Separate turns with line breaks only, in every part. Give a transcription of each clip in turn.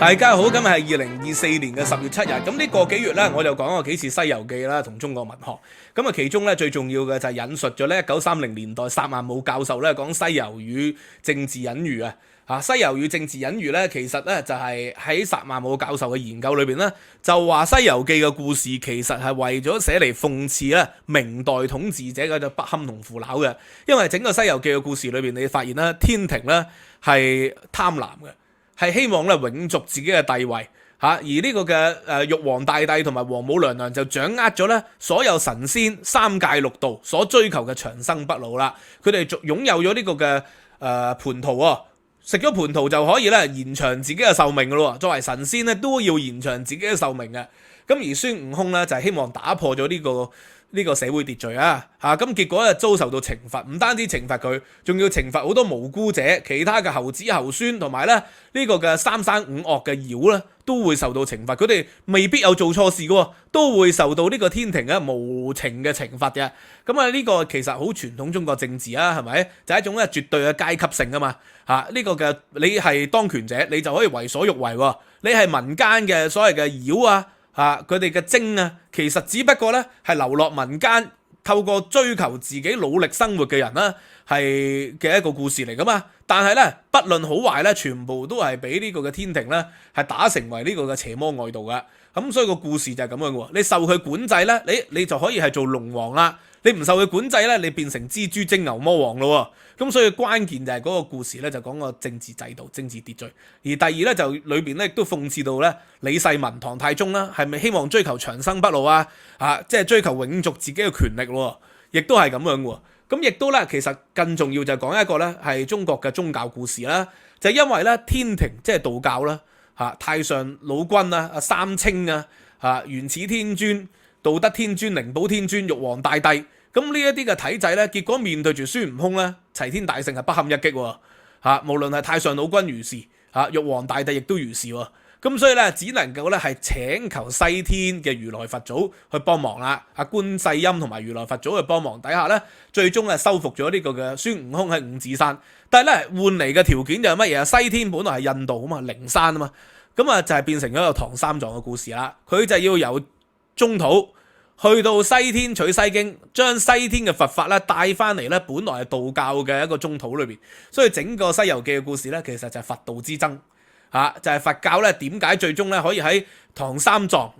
大家好，今日係2024年嘅10月7日。咁呢個幾月咧，我就講過幾次《西遊記》啦，同中國文學。咁啊，其中咧最重要嘅就係引述咗咧1930年代薩曼姆教授咧講西遊與政治隱喻啊。西遊與政治隱喻咧，其實咧就係喺薩曼姆教授嘅研究裏邊咧，就話《西遊記》嘅故事其實係為咗寫嚟諷刺咧明代統治者嘅不堪同腐朽嘅。因為整個《西遊記》嘅故事裏邊，你發現咧天庭咧係貪婪嘅。係希望咧永續自己嘅地位而呢個嘅玉皇大帝同埋王母娘娘就掌握咗咧所有神仙三界六道所追求嘅長生不老啦。佢哋擁有咗呢個嘅蟠桃喎，食咗蟠桃就可以咧延長自己嘅壽命噶咯。作為神仙咧都要延長自己嘅壽命嘅。咁而孫悟空咧就係希望打破咗呢個社會秩序咁結果咧遭受到懲罰，唔單止懲罰佢，仲要懲罰好多無辜者，其他嘅猴子猴孫同埋咧呢個嘅三山五岳嘅妖咧都會受到懲罰。佢哋未必有做錯事嘅，都會受到呢個天庭無情嘅懲罰嘅。咁呢個其實好傳統中國政治係咪？就係一種咧絕對嘅階級性啊嘛。呢個嘅你係當權者，你就可以為所欲為。你係民間嘅所謂嘅妖佢哋嘅精其實只不過咧係流落民間，透過追求自己努力生活嘅人係嘅一個故事嚟噶嘛。但係咧不論好壞咧，全部都係俾呢個嘅天庭咧係打成為呢個嘅邪魔外道噶。咁所以個故事就係咁樣嘅喎。你受佢管制咧，你就可以係做龍王啦。你唔受佢管制咧，你變成蜘蛛精牛魔王咯。咁所以關鍵就係嗰個故事咧，就講個政治制度、政治秩序。而第二咧，就裏邊咧亦都諷刺到咧李世民、唐太宗啦，係咪希望追求長生不老即係追求永續自己嘅權力咯，亦都係咁樣喎。咁亦都咧，其實更重要就係講一個咧係中國嘅宗教故事啦。就係因為咧天庭即係道教啦，太上老君三清元始天尊、道德天尊、靈寶天尊、玉皇大帝。咁呢一啲嘅體制咧，結果面對住孫悟空咧，齊天大聖係不堪一擊無論係太上老君如是玉皇大帝亦都如是咁所以咧，只能夠咧係請求西天嘅如來佛祖去幫忙啦。觀世音同埋如來佛祖去幫忙底下咧，最終係收復咗呢個嘅孫悟空喺五指山。但係咧換嚟嘅條件就係乜嘢？西天本來係印度啊嘛，靈山啊嘛，咁就係變成咗一個唐三藏嘅故事啦。佢就要由中土去到西天取西經，將西天嘅佛法咧帶翻嚟咧，本來係道教嘅一個中土裏邊。所以整個西遊記嘅故事咧，其實就係佛道之爭就係佛教咧點解最終咧可以喺唐三藏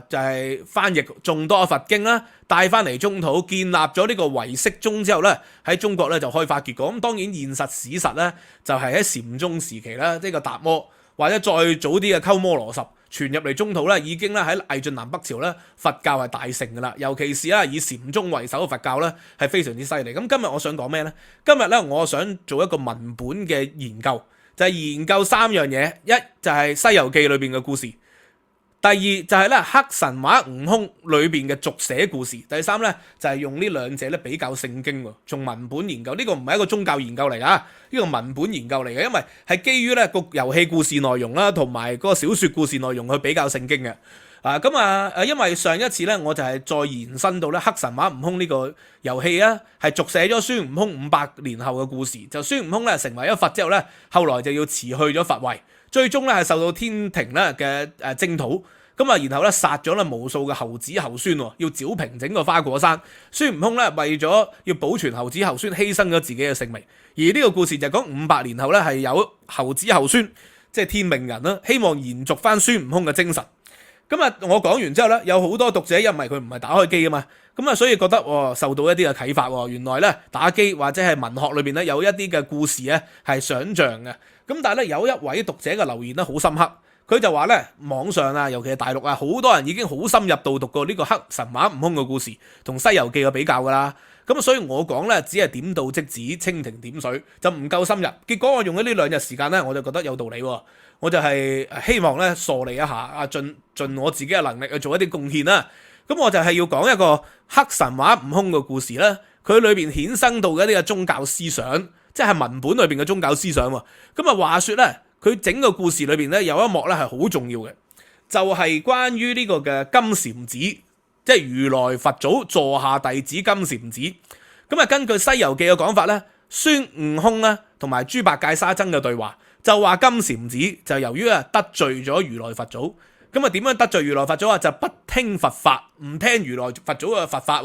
就係翻譯眾多佛經啦，帶翻嚟中土，建立咗呢個唯識宗之後咧，喺中國咧就開花結果。咁當然現實史實咧就係喺禪宗時期啦，呢個達摩或者再早啲嘅鳩摩羅什傳入嚟中土咧，已經咧喺魏晉南北朝咧佛教係大盛噶啦，尤其是以禪宗為首嘅佛教咧係非常之犀利。咁今日我想講咩咧？今日咧我想做一個文本嘅研究。就係研究三樣嘢，一就係《西遊記》裏邊嘅故事，第二就係咧黑神話悟空裏邊嘅續寫故事，第三咧就係用呢兩者咧比較聖經喎，從文本研究。呢個唔係一個宗教研究嚟噶，呢個文本研究嚟嘅，因為係基於咧個遊戲故事內容啦，同埋嗰個小說故事內容去比較聖經嘅。因為上一次咧，我就係再延伸到咧黑神話悟空呢個遊戲係續寫咗孫悟空500年後嘅故事。就孫悟空咧成為咗佛之後咧，後來就要辭去咗佛位，最終咧係受到天庭咧嘅征討。然後咧殺咗咧無數嘅猴子猴孫，要剿平整個花果山。孫悟空咧為咗要保存猴子猴孫，犧牲咗自己嘅性命。而呢個故事就講500年後咧係有猴子猴孫，即係天命人啦，希望延續翻孫悟空嘅精神。我講完之後咧，有好多讀者因為佢唔係打開機啊嘛，所以覺得受到一啲嘅啟發。原來咧打機或者係文學裏邊咧有一啲嘅故事係想像嘅。但係咧有一位讀者嘅留言咧好深刻，佢就話咧網上尤其係大陸好多人已經好深入到讀過呢個黑神話悟空嘅故事同西遊記嘅比較噶啦。所以我講咧只係點到即止，蜻蜓點水，就唔夠深入。結果我用咗呢2日時間咧，我就覺得有道理。我就係希望咧梳理一下盡我自己嘅能力去做一啲貢獻啦。我就係要講一個黑神話悟空嘅故事啦。佢裏邊衍生到嘅一啲嘅宗教思想，即係文本裏邊嘅宗教思想。話說咧，佢整個故事裏邊咧有一幕咧係好重要嘅，就係關於呢個嘅金禪子，即係如來佛祖座下弟子金禪子。根據《西遊記》嘅講法咧，孫悟空咧同埋豬八戒沙僧嘅對話，就話金禪子就由於得罪咗如來佛祖，咁點樣得罪如來佛祖啊？就不聽佛法，唔聽如來佛祖嘅佛法，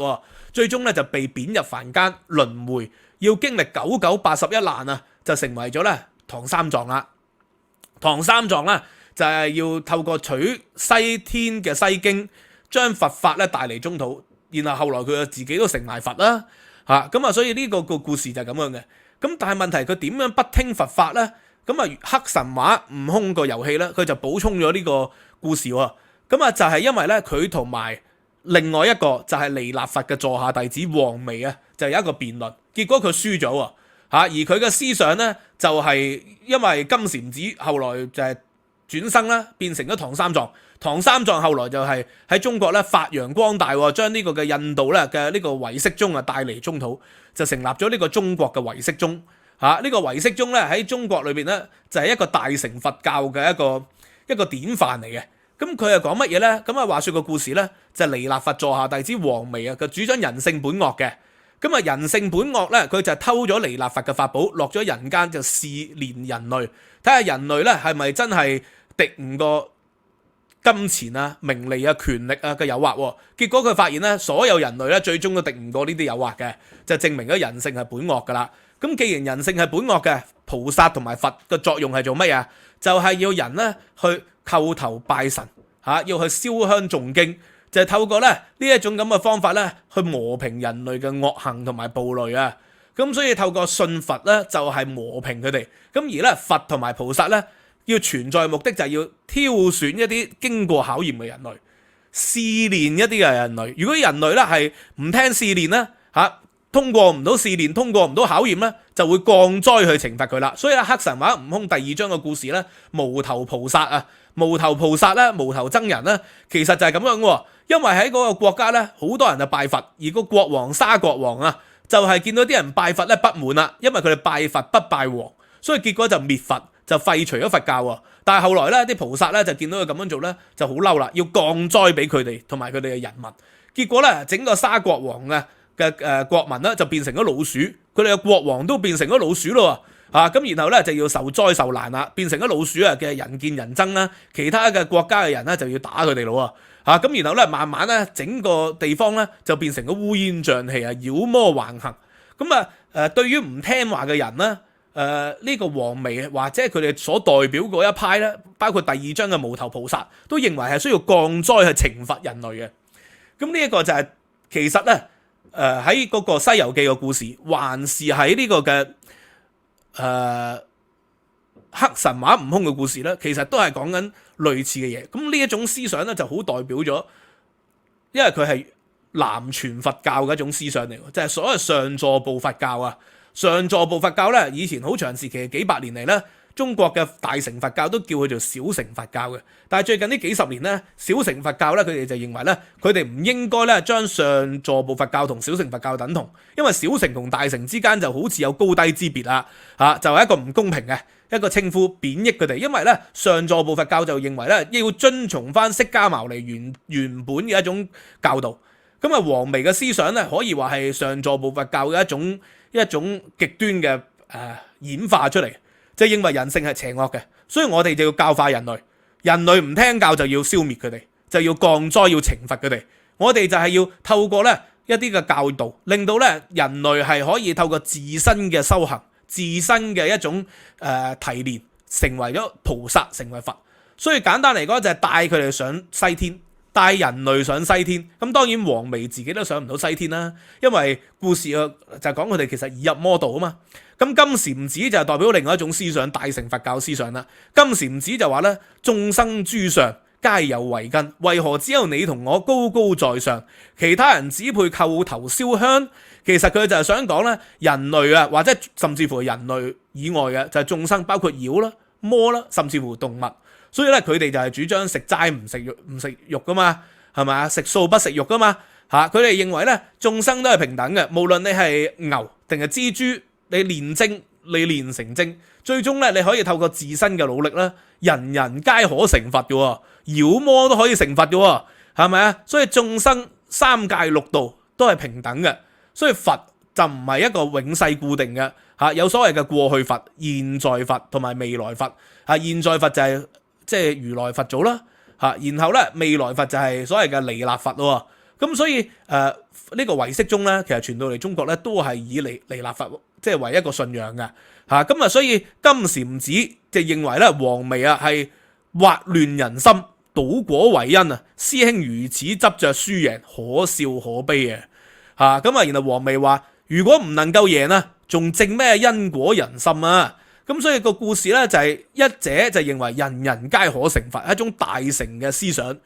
最終咧就被貶入凡間輪迴，要經歷9981難啊，就成為咗咧唐三藏啦。唐三藏咧就係要透過取西天嘅西經，將佛法咧帶嚟中土，然後後來佢自己都成埋佛啦。咁所以呢個故事就係咁樣嘅。咁但係問題佢點樣不聽佛法呢？咁黑神話悟空個遊戲呢，佢就補充咗呢個故事喎。咁就係因為呢，佢同埋另外一個就係彌勒佛嘅座下弟子黃眉啊，就有一個辯論，結果佢輸咗喎。而佢嘅思想呢，就係因為金禪子後來就係轉生啦，變成咗唐三藏。唐三藏後來就係喺中國咧發揚光大，將呢個嘅印度咧嘅呢個唯識宗啊帶嚟中土，就成立咗呢個中國嘅唯識宗。呢個唯識宗咧喺中國裏邊咧就係一個大乘佛教嘅一個典範嚟嘅。咁佢係講乜嘢咧？咁話說個故事咧就係彌勒佛座下弟子黃眉啊，佢主張人性本惡嘅。咁人性本惡咧，佢就偷咗彌勒佛嘅法寶，落咗人間就試煉人類，睇下人類咧係咪真係敵唔過金錢啊、名利啊、權力啊嘅誘惑。結果佢發現咧，所有人類咧最終都敵唔過呢啲誘惑嘅，就證明咗人性係本惡噶啦。咁既然人性係本惡嘅，菩薩同埋佛嘅作用係做乜嘢？就係要人咧去叩頭拜神，要去燒香誦經，就係透過咧呢一種咁嘅方法咧去磨平人類嘅惡行同埋暴戾啊。咁所以透過信佛咧就係磨平佢哋。咁而咧佛同埋菩薩咧要存在目的就係要挑選一啲經過考驗嘅人類，試煉一啲嘅人類。如果人類咧係唔聽試煉咧通過唔到試煉，通過唔到考驗咧，就會降災去懲罰佢啦。所以黑神話悟空第2章嘅故事咧，無頭菩薩啊，無頭菩薩咧，無頭僧人咧，其實就係咁樣喎。因為喺嗰個國家咧，好多人就拜佛，而個國王沙國王啊，就係見到啲人拜佛咧不滿啦，因為佢哋拜佛不拜王，所以結果就滅佛，就廢除咗佛教喎。但係後來咧，啲菩薩咧就見到佢咁樣做咧，就好嬲啦，要降災俾佢哋同埋佢哋嘅人民。結果咧，整個沙國王嘅國民咧就變成咗老鼠，佢哋嘅國王都變成咗老鼠咯。咁然後咧就要受災受難啦，變成咗老鼠嘅人見人憎啦，其他嘅國家嘅人咧就要打佢哋咯。咁然後咧慢慢咧整個地方咧就變成咗烏煙瘴氣啊，妖魔橫行。咁對於唔聽話嘅人咧，呢個黃眉或者佢哋所代表嗰一派咧，包括第2章嘅無頭菩薩，都認為係需要降災去懲罰人類嘅。咁呢一個就係其實咧。喺嗰個《西遊記》嘅故事，還是喺呢個嘅黑神話悟空嘅故事咧，其實都係講緊類似嘅嘢。咁呢一種思想咧就好代表咗，因為佢係南傳佛教嘅一種思想嚟，就係所謂上座部佛教啊。上座部佛教咧，以前好長時期幾百年嚟咧。中國嘅大乘佛教都叫佢做小乘佛教嘅，但係最近呢幾十年咧，小乘佛教咧佢哋就認為咧，佢哋唔應該咧將上座部佛教同小乘佛教等同，因為小乘同大乘之間就好似有高低之別啦，就係一個唔公平嘅一個稱呼，貶抑佢哋。因為咧上座部佛教就認為咧要遵從翻釋迦牟尼原本嘅一種教導，咁黃眉嘅思想咧可以話係上座部佛教嘅一種極端嘅演化出嚟。就認為人性係邪惡嘅，所以我哋就要教化人類。人類唔聽教就要消滅佢哋，就要降災，要懲罰佢哋。我哋就係要透過咧一啲嘅教導，令到咧人類係可以透過自身嘅修行、自身嘅一種提煉，成為咗菩薩，成為佛。所以簡單嚟講就係帶佢哋上西天，帶人類上西天。咁當然黃眉自己都上唔到西天啦，因為故事就講佢哋其實已入魔道啊嘛。咁金禪子就係代表另外一種思想，大乘佛教思想啦。金禪子就話咧，眾生諸上皆有慧根，為何只有你同我高高在上，其他人只配叩頭燒香？其實佢就係想講咧，人類啊，或者甚至乎人類以外嘅就係眾生，包括妖啦、魔啦，甚至乎動物。所以咧，佢哋就係主張食齋唔食肉噶嘛，係咪啊？食素不食肉噶嘛。佢哋認為咧，眾生都係平等嘅，無論你係牛定係蜘蛛。你練精，你練成精，最終咧你可以透過自身嘅努力咧，人人皆可成佛嘅，妖魔都可以成佛嘅，係咪啊？所以眾生三界六道都係平等嘅，所以佛就唔係一個永世固定嘅有所謂嘅過去佛、現在佛同埋未來佛現在佛就係即係如來佛祖啦然後咧未來佛就係所謂嘅彌勒佛咯。咁所以呢個唯識宗咧，其實傳到嚟中國咧都係以彌勒佛即係為一個信仰嘅咁所以金禪寺就認為咧黃眉係惑亂人心、倒果為因師兄如此執着輸贏，可笑可悲然後黃眉話如果唔能夠贏仲證咩因果人心咁所以個故事咧就係一者就認為人人皆可成佛，一種大成嘅思想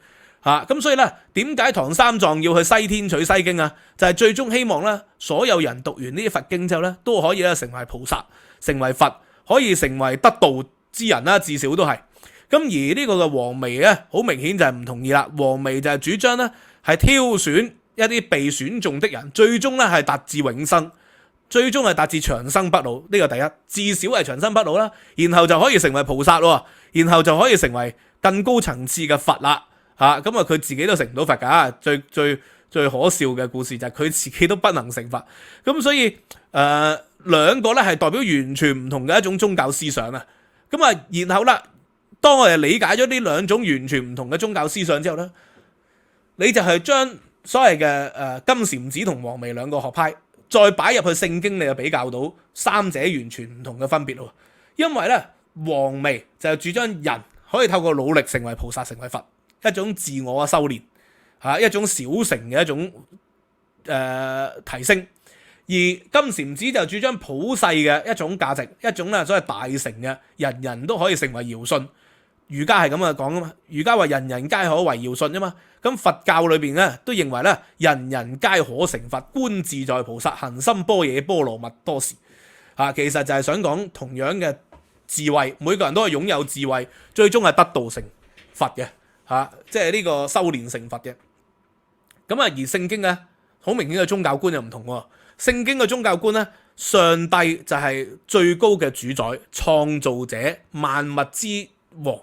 咁所以咧點解唐三藏要去西天取西經就係最終希望咧所有人讀完呢啲佛經之後咧都可以咧成為菩薩、成為佛，可以成為得道之人至少都係。咁而呢個嘅黃眉咧好明顯就係唔同意啦。黃眉就係主張咧係挑選一啲被選中的人，最終咧係達至永生，最終係達至長生不老。呢個第一，至少係長生不老啦，然後就可以成為菩薩咯，然後就可以成為更高層次嘅佛啦。佢自己都成唔到佛㗎，最可笑嘅故事就係佢自己都不能成佛。咁所以兩個咧係代表完全唔同嘅一種宗教思想然後啦，當我哋理解咗呢兩種完全唔同嘅宗教思想之後咧，你就係將所謂嘅金禪寺同黃眉兩個學派再擺入去聖經，你就比較到三者完全唔同嘅分別咯。因為咧黃眉就係主張人可以透過努力成為菩薩、成為佛，一種自我嘅修煉一種小乘嘅一種提升。而金禪寺就主張普世嘅一種價值，一種咧所謂大乘嘅，人人都可以成為堯舜。儒家係咁講嘛，儒家話人人皆可為堯舜嘛。咁佛教裏邊咧都認為咧人人皆可成佛，觀自在菩薩行深般若波羅蜜多時其實就係想講同樣嘅智慧，每個人都係擁有智慧，最終係得道成佛嘅即係呢個修煉成佛嘅。而聖經咧好明顯嘅宗教觀又唔同喎。聖經嘅宗教觀咧，上帝就係最高嘅主宰、創造者、萬物之王。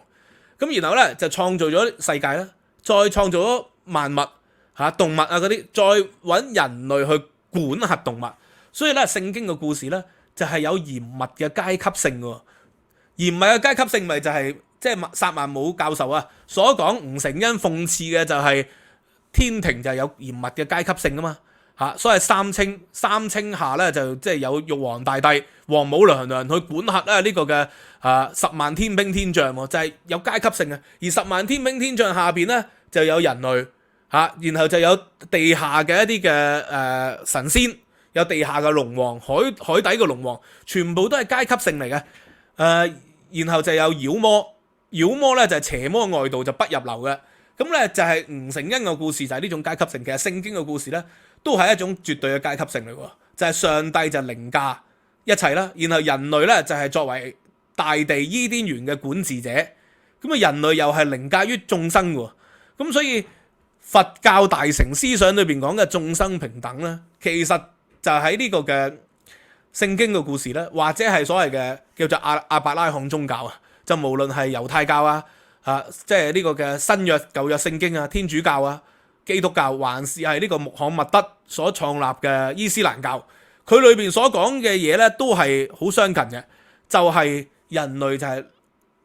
咁然後咧就創造咗世界啦，再創造咗萬物動物嗰啲，再揾人類去管轄動物。所以咧聖經嘅故事咧就係有嚴密嘅階級性嘅。嚴密嘅階級性咪就係即係薩曼姆教授所講，吳承恩諷刺嘅就係天庭就係有嚴密嘅階級性嘛。所謂三清下咧就即係有玉皇大帝、王母娘娘去管轄呢個嘅10萬天兵天將就係有階級性嘅。而10萬天兵天將下邊咧就有人類然後就有地下嘅一啲嘅神仙，有地下嘅龍王、海底嘅龍王，全部都係階級性嚟嘅。然後就有妖魔，妖魔咧就係邪魔外道，就不入流嘅。咁咧就係吳承恩嘅故事就係呢種階級性。其實聖經嘅故事咧都係一種絕對嘅階級性嚟喎，就係上帝就凌駕一切啦，然後人類咧就係作為大地伊甸園嘅管治者，咁人類又係凌駕於眾生喎。咁所以佛教大乘思想裏邊講嘅眾生平等咧，其實就喺呢個嘅聖經嘅故事咧，或者係所謂嘅叫做阿伯拉罕宗教就無論係猶太教即係呢個嘅新約舊約聖經天主教基督教，還是係呢個穆罕默德所創立嘅伊斯蘭教，佢裏邊所講嘅嘢咧都係好相近嘅，就係人類就係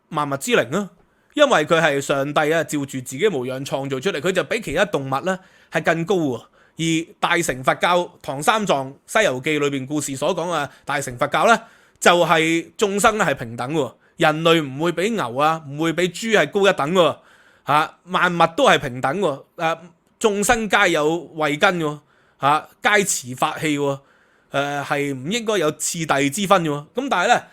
萬物之靈啦。因為佢係上帝照住自己模樣創造出嚟，佢就比其他動物咧係更高喎。而大乘佛教唐三藏西遊記裏邊故事所講嘅大乘佛教咧，就係眾生咧係平等喎。人類唔會比牛唔會比豬係高一等喎萬物都係平等喎眾生皆有慧根喎皆持法器喎係唔應該有次第之分喎。咁但係咧，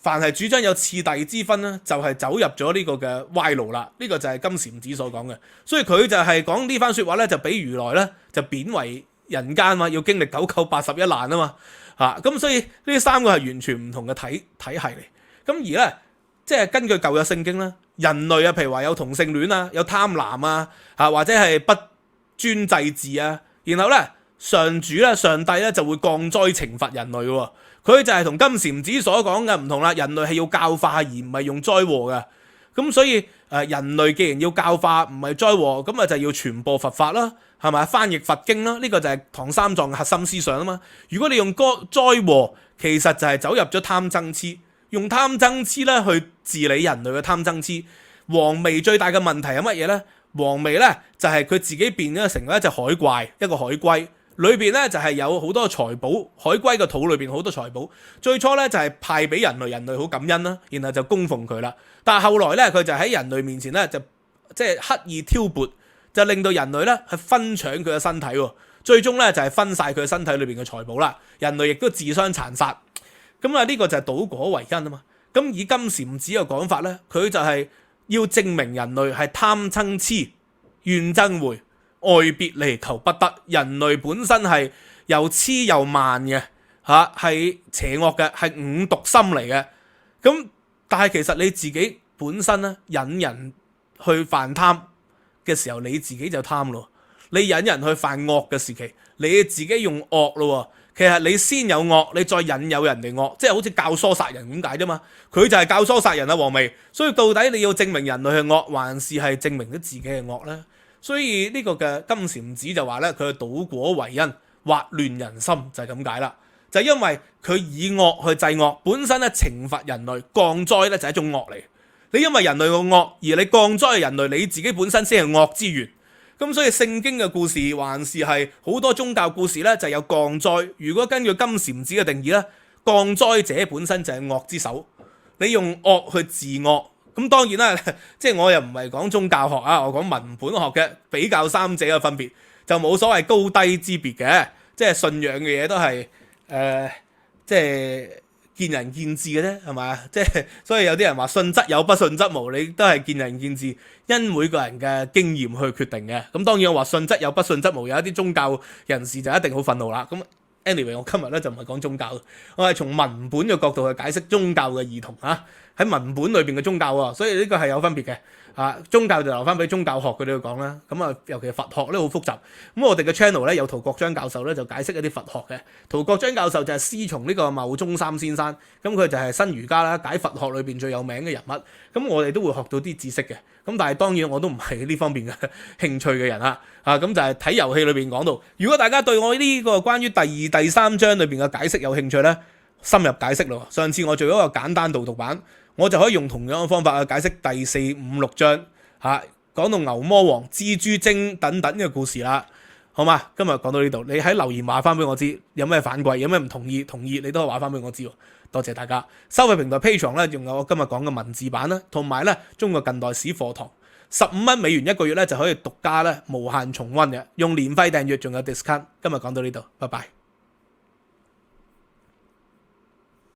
凡係主張有次第之分咧，就係走入咗呢個嘅歪路啦。呢個就係金禪寺所講嘅。所以佢就係講呢番説話咧，就比如來咧就貶為人間嘛，要經歷9981難嘛咁所以呢三個係完全唔同嘅體系嚟。咁而咧，即係根據舊約聖經咧，人類譬如話有同性戀有貪婪或者係不專制治然後咧上帝咧就會降災懲罰人類喎。佢就係同金禪寺所講嘅唔同啦，人類係要教化而唔係用災禍嘅。咁所以人類既然要教化唔係災禍，咁就要傳播佛法啦係咪翻譯佛經啦？呢個就係唐三藏嘅核心思想啊嘛。如果你用災禍，其實就係走入咗貪嗔痴，用貪嗔痴咧去治理人類嘅貪嗔痴。黃眉最大嘅問題係乜嘢咧？黃眉咧就係佢自己變咗成為一隻海怪，一個海龜，裏邊咧就係有好多財寶，海龜嘅肚裏邊好多財寶。最初咧就係派俾人類，人類好感恩啦，然後就供奉佢啦。但係後來咧佢就喺人類面前咧就即係刻意挑撥，就令到人類咧去分搶佢嘅身體喎。最終咧就係分晒佢嘅身體裏邊嘅財寶啦。人類亦都自相殘殺。咁啊呢個就係倒果為因啊嘛。咁以金禪寺嘅講法咧，佢就係要證明人類係貪嗔痴怨憎會愛別離求不得，人類本身係又痴又慢嘅嚇，係邪惡嘅，係五毒心嚟嘅。咁但係其實你自己本身咧引人去犯貪嘅時候，你自己就貪咯。你引人去犯惡嘅時期，你自己用惡咯。其實你先有惡，你再引誘人哋惡，即係好似教唆殺人咁解啫嘛。佢就係教唆殺人啊，黃眉。所以到底你要證明人類係惡，還是係證明咗自己係惡呢？所以呢個嘅金禪寺就話咧，佢係倒果為因，惑亂人心就係咁解啦。就係因為佢以惡去制惡，本身咧懲罰人類降災咧就係一種惡嚟。你因為人類個惡而你降災人類，你自己本身先係惡之源。咁所以聖經嘅故事還是係好多宗教故事咧就有降災。如果根據金禪寺嘅定義咧，降災者本身就係惡之首。你用惡去治惡，咁當然啦，即係我又唔係講宗教學啊，我講文本學嘅比較三者嘅分別，就冇所謂高低之別嘅。即係信仰嘅嘢都係即係見仁見智嘅啫，係咪啊？即係所以有啲人話信則有，不信則無，你都係見仁見智，因每個人嘅經驗去決定嘅。咁當然我話信則有，不信則無，有一啲宗教人士就一定好憤怒啦。咁 anyway， 我今日咧就唔係講宗教，我係從文本嘅角度去解釋宗教嘅異同嚇。喺文本裏邊嘅宗教喎，所以呢個係有分別嘅。宗教就留翻俾宗教學佢哋去講啦。咁啊，尤其係佛學咧好複雜。咁我哋嘅 channel 咧有陶國章教授咧就解釋一啲佛學嘅。陶國章教授就係師從呢個牟宗三先生，咁佢就係新儒家啦，解佛學裏邊最有名嘅人物。咁我哋都會學到啲知識嘅。咁但係當然我都唔係呢方面嘅興趣嘅人啦。咁就係睇遊戲裏邊講到，如果大家對我呢個關於第二、第三章裏邊嘅解釋有興趣咧，深入解釋咯。上次我做咗一個簡單導讀版。我就可以用同樣嘅方法去解釋第四、五、六章講到牛魔王、蜘蛛精等等嘅故事啦，好嘛？今日講到呢度，你喺留言話翻俾我知，有咩反饋，有咩唔同意，你都可以話翻俾我知。多謝大家。收費平台 Patreon 咧，仲有我今日講嘅文字版啦，同埋咧中國近代史課堂，15蚊美元一個月咧就可以獨家咧無限重溫嘅，用年費訂閱仲有 discount。今日講到呢度，拜拜。